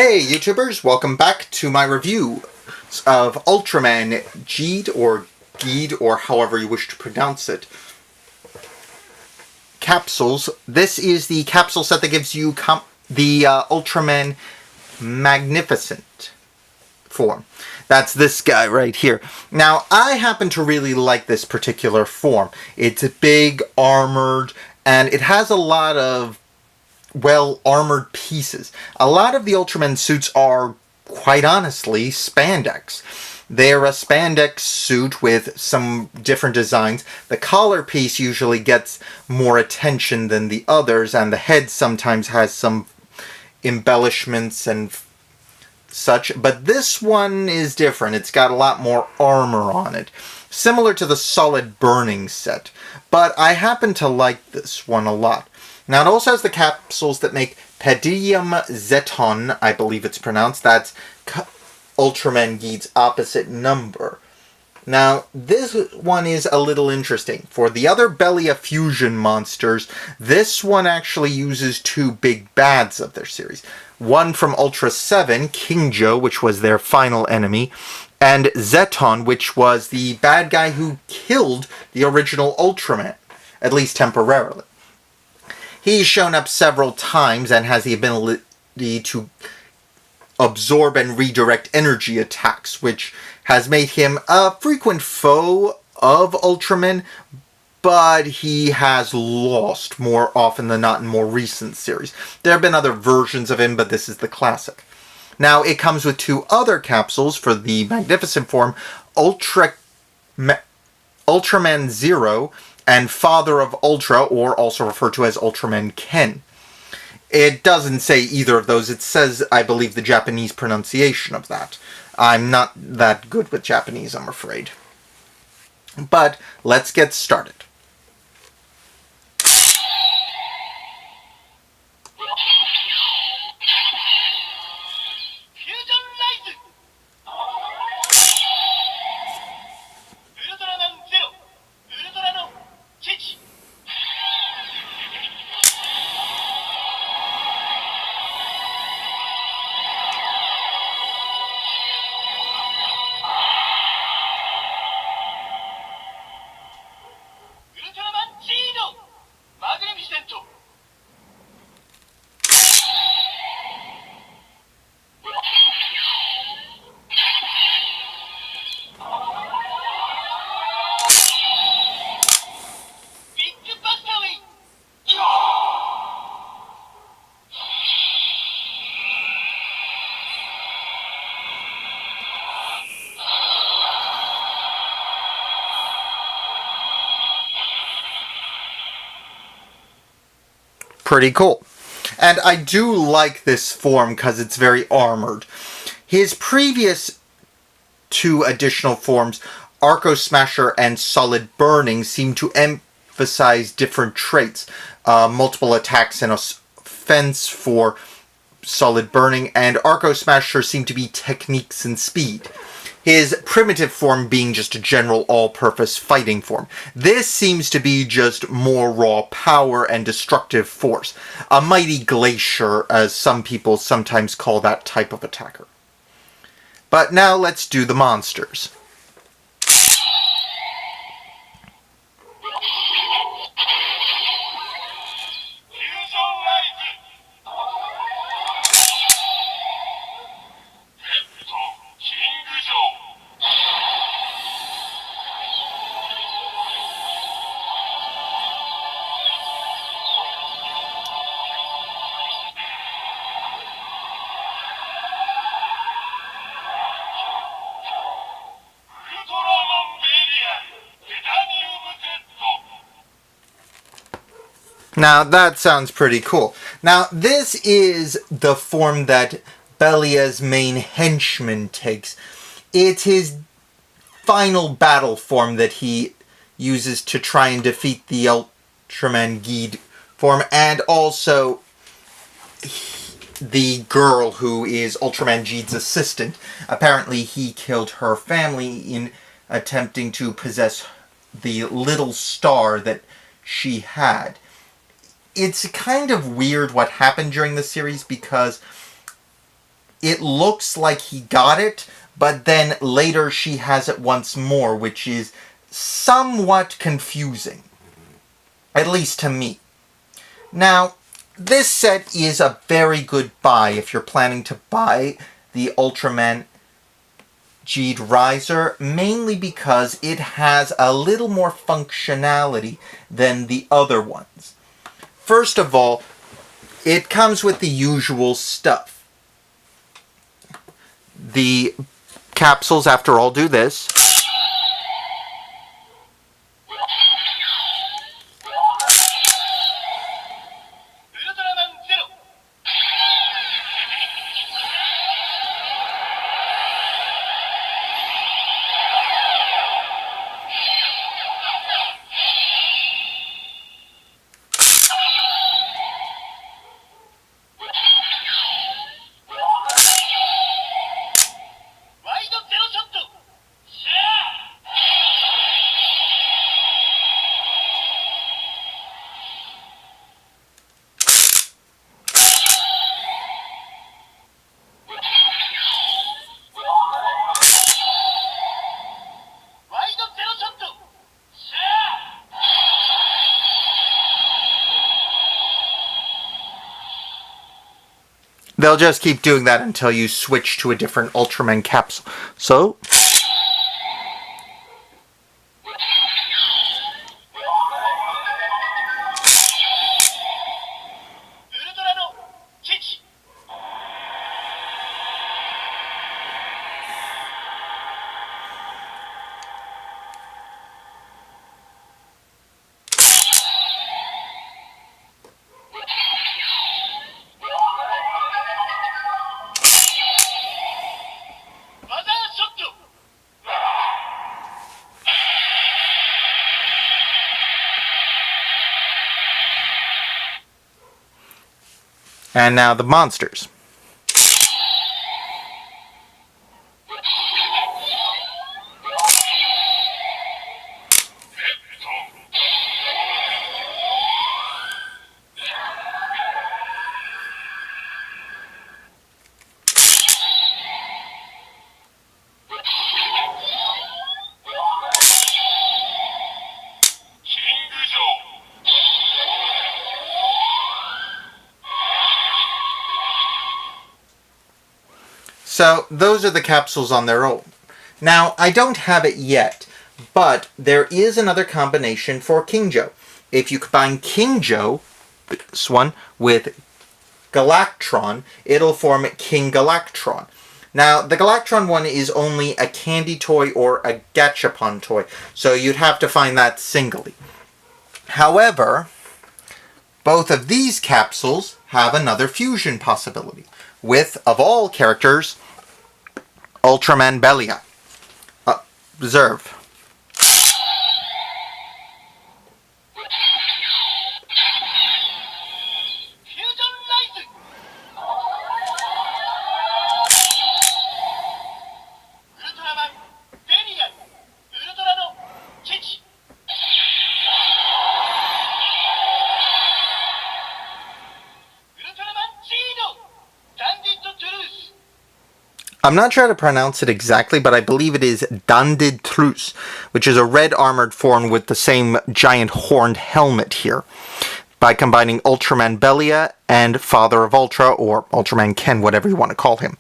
Hey YouTubers, welcome back to my review of Ultraman Geed or however you wish to pronounce it. Capsules. This is the capsule set that gives you the Ultraman Magnificent form. That's this guy right here. Now, I happen to really like this particular form. It's big, armored, and it has a lot of well-armored pieces. A lot of the Ultraman suits are, quite honestly, spandex. They're a spandex suit with some different designs. The collar piece usually gets more attention than the others, and the head sometimes has some embellishments and such, but this one is different. It's got a lot more armor on it, similar to the Solid Burning set, but I happen to like this one a lot. Now, it also has the capsules that make Pedium Zeton, I believe it's pronounced. That's Ultraman Geed's opposite number. Now, this one is a little interesting. For the other Belia fusion monsters, this one actually uses two big bads of their series. One from Ultra 7, Kingjo, which was their final enemy, and Zeton, which was the bad guy who killed the original Ultraman, at least temporarily. He's shown up several times and has the ability to absorb and redirect energy attacks, which has made him a frequent foe of Ultraman, but he has lost more often than not in more recent series. There have been other versions of him, but this is the classic. Now, it comes with two other capsules for the Magnificent form, Ultraman Zero and Father of Ultra, or also referred to as Ultraman Ken. It doesn't say either of those. It says, I believe, the Japanese pronunciation of that. I'm not that good with Japanese, I'm afraid. But let's get started. Pretty cool. And I do like this form because it's very armored. His previous two additional forms, Arco Smasher and Solid Burning, seem to emphasize different traits. Multiple attacks and offense for Solid Burning, and Arco Smasher seem to be techniques and speed. His primitive form being just a general all-purpose fighting form. This seems to be just more raw power and destructive force. A mighty glacier, as some people sometimes call that type of attacker. But now let's do the monsters. Now, that sounds pretty cool. Now, this is the form that Belia's main henchman takes. It's his final battle form that he uses to try and defeat the Ultraman Geed form, and also the girl who is Ultraman Geed's assistant. Apparently, he killed her family in attempting to possess the little star that she had. It's kind of weird what happened during the series because it looks like he got it, but then later she has it once more, which is somewhat confusing. At least to me. Now, this set is a very good buy if you're planning to buy the Ultraman Geed Riser, mainly because it has a little more functionality than the other ones. First of all, it comes with the usual stuff. The capsules, after all, do this. They'll just keep doing that until you switch to a different Ultraman capsule. So, and now the monsters. So, those are the capsules on their own. Now, I don't have it yet, but there is another combination for Kingjo. If you combine Kingjo, this one, with Galactron, it'll form King Galactron. Now, the Galactron one is only a candy toy or a gachapon toy, so you'd have to find that singly. However, both of these capsules have another fusion possibility, with, of all characters, Ultraman Belia. Observe. I'm not sure how to pronounce it exactly, but I believe it is Dandid Trus, which is a red armored form with the same giant horned helmet here, by combining Ultraman Belia and Father of Ultra, or Ultraman Ken, whatever you want to call him.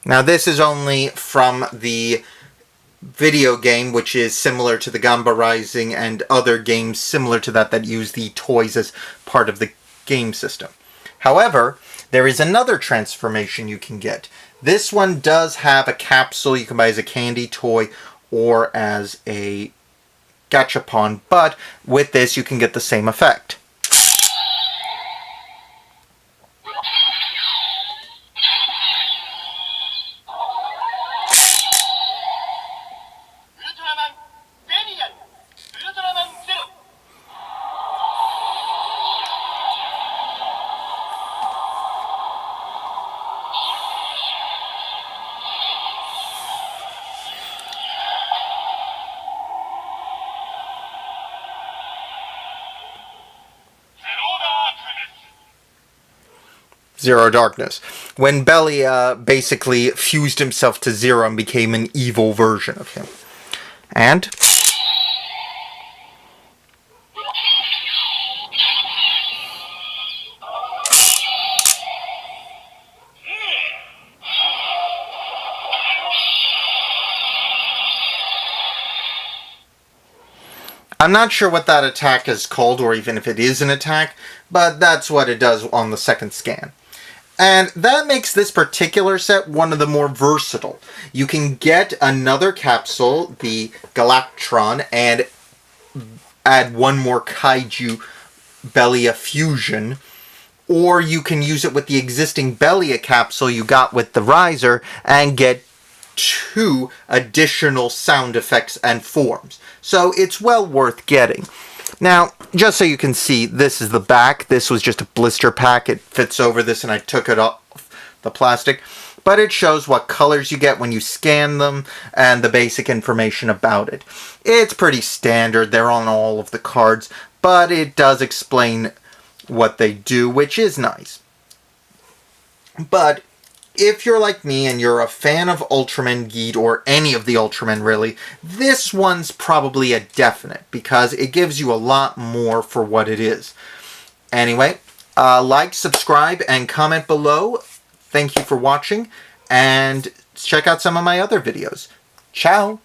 Now this is only from the video game, which is similar to the Gamba Rising and other games similar to that use the toys as part of the game system. However, there is another transformation you can get. This one does have a capsule you can buy as a candy toy or as a gachapon, but with this you can get the same effect. Zero Darkness, when Belia basically fused himself to Zero and became an evil version of him. And I'm not sure what that attack is called, or even if it is an attack, but that's what it does on the second scan. And that makes this particular set one of the more versatile. You can get another capsule, the Galactron, and add one more Kaiju Belia fusion, or you can use it with the existing Belia capsule you got with the riser and get 2 additional sound effects and forms. So it's well worth getting. Now, just so you can see, this is the back. This was just a blister pack. It fits over this and I took it off the plastic. But it shows what colors you get when you scan them and the basic information about it. It's pretty standard. They're on all of the cards, but it does explain what they do, which is nice. But if you're like me and you're a fan of Ultraman Geed, or any of the Ultraman really, this one's probably a definite, because it gives you a lot more for what it is. Anyway, like, subscribe, and comment below. Thank you for watching, and check out some of my other videos. Ciao!